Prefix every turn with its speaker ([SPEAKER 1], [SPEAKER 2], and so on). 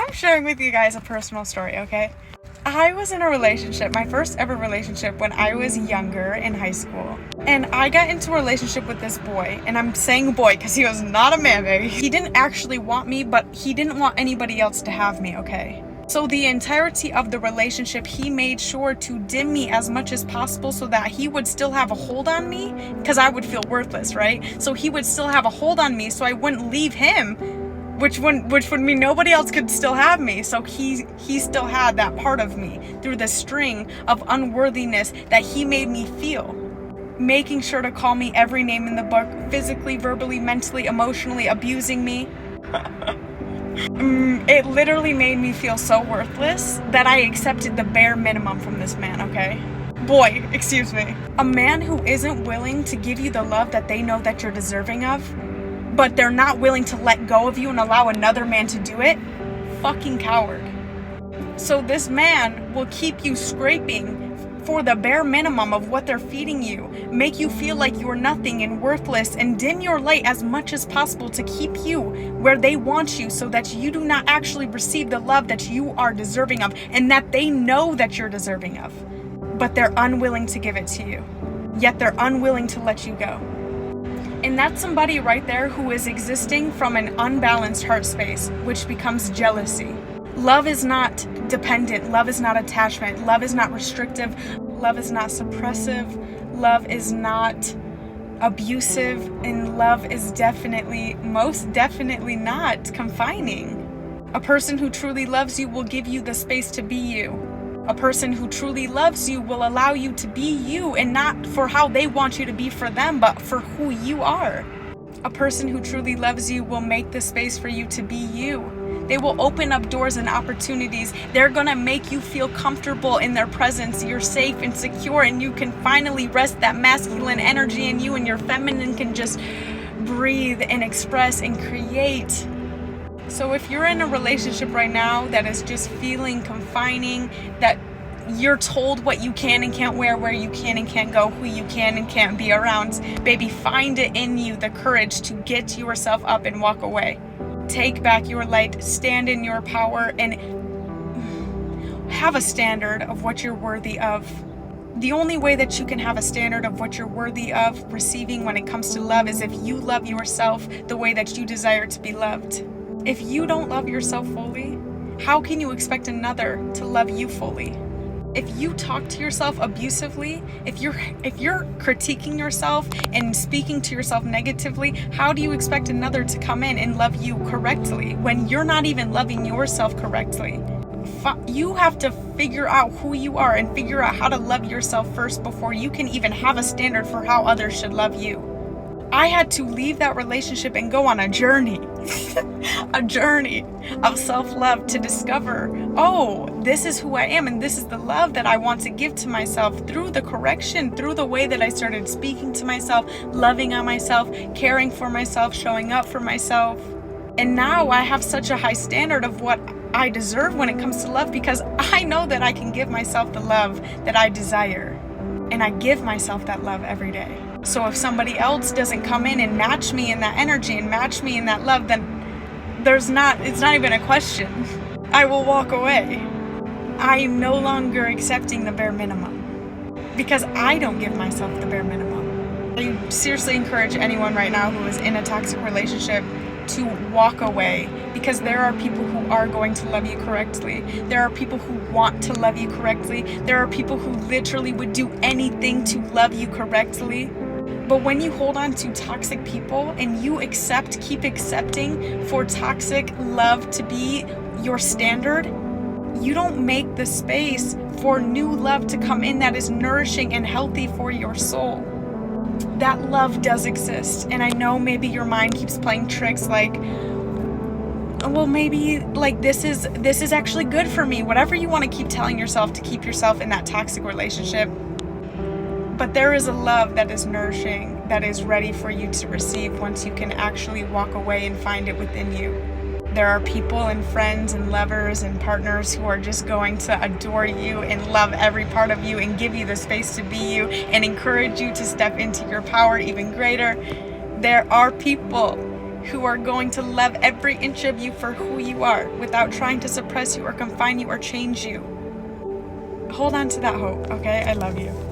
[SPEAKER 1] I'm sharing with you guys a personal story, okay? I was in a relationship, my first ever relationship, when I was younger in high school. And I got into a relationship with this boy, and I'm saying boy because he was not a man, baby. He didn't actually want me, but he didn't want anybody else to have me, okay? So the entirety of the relationship, he made sure to dim me as much as possible so that he would still have a hold on me, because I would feel worthless, right? So he would still have a hold on me so I wouldn't leave him, which would mean nobody else could still have me. So he still had that part of me through the string of unworthiness that he made me feel. Making sure to call me every name in the book, physically, verbally, mentally, emotionally abusing me. It literally made me feel so worthless that I accepted the bare minimum from this man, okay? Boy, excuse me. A man who isn't willing to give you the love that they know that you're deserving of, but they're not willing to let go of you and allow another man to do it, fucking coward. So this man will keep you scraping for the bare minimum of what they're feeding you, make you feel like you're nothing and worthless, and dim your light as much as possible to keep you where they want you so that you do not actually receive the love that you are deserving of and that they know that you're deserving of. But they're unwilling to give it to you, yet they're unwilling to let you go. And that's somebody right there who is existing from an unbalanced heart space, which becomes jealousy. Love is not dependent. Love is not attachment. Love is not restrictive. Love is not suppressive. Love is not abusive. And love is most definitely not confining. A person who truly loves you will give you the space to be you. A person who truly loves you will allow you to be you, and not for how they want you to be for them, but for who you are. A person who truly loves you will make the space for you to be you. They will open up doors and opportunities. They're gonna make you feel comfortable in their presence. You're safe and secure, and you can finally rest that masculine energy in you, and your feminine can just breathe and express and create. So if you're in a relationship right now that is just feeling confining, that you're told what you can and can't wear, where you can and can't go, who you can and can't be around, baby, find it in you the courage to get yourself up and walk away. Take back your light, stand in your power, and have a standard of what you're worthy of. The only way that you can have a standard of what you're worthy of receiving when it comes to love is if you love yourself the way that you desire to be loved. If you don't love yourself fully, how can you expect another to love you fully? If you talk to yourself abusively, if you're critiquing yourself and speaking to yourself negatively, how do you expect another to come in and love you correctly when you're not even loving yourself correctly? You have to figure out who you are and figure out how to love yourself first before you can even have a standard for how others should love you. I had to leave that relationship and go on a journey, a journey of self-love to discover, oh, this is who I am, and this is the love that I want to give to myself through the correction, through the way that I started speaking to myself, loving on myself, caring for myself, showing up for myself. And now I have such a high standard of what I deserve when it comes to love, because I know that I can give myself the love that I desire. And I give myself that love every day. So if somebody else doesn't come in and match me in that energy and match me in that love, then it's not even a question. I will walk away. I am no longer accepting the bare minimum because I don't give myself the bare minimum. I seriously encourage anyone right now who is in a toxic relationship to walk away, because there are people who are going to love you correctly. There are people who want to love you correctly. There are people who literally would do anything to love you correctly. But when you hold on to toxic people and you keep accepting for toxic love to be your standard, you don't make the space for new love to come in that is nourishing and healthy for your soul. That love does exist. And I know maybe your mind keeps playing tricks like, well, maybe like this is actually good for me. Whatever you want to keep telling yourself to keep yourself in that toxic relationship. But there is a love that is nourishing, that is ready for you to receive once you can actually walk away and find it within you. There are people and friends and lovers and partners who are just going to adore you and love every part of you and give you the space to be you and encourage you to step into your power even greater. There are people who are going to love every inch of you for who you are without trying to suppress you or confine you or change you. Hold on to that hope, okay? I love you.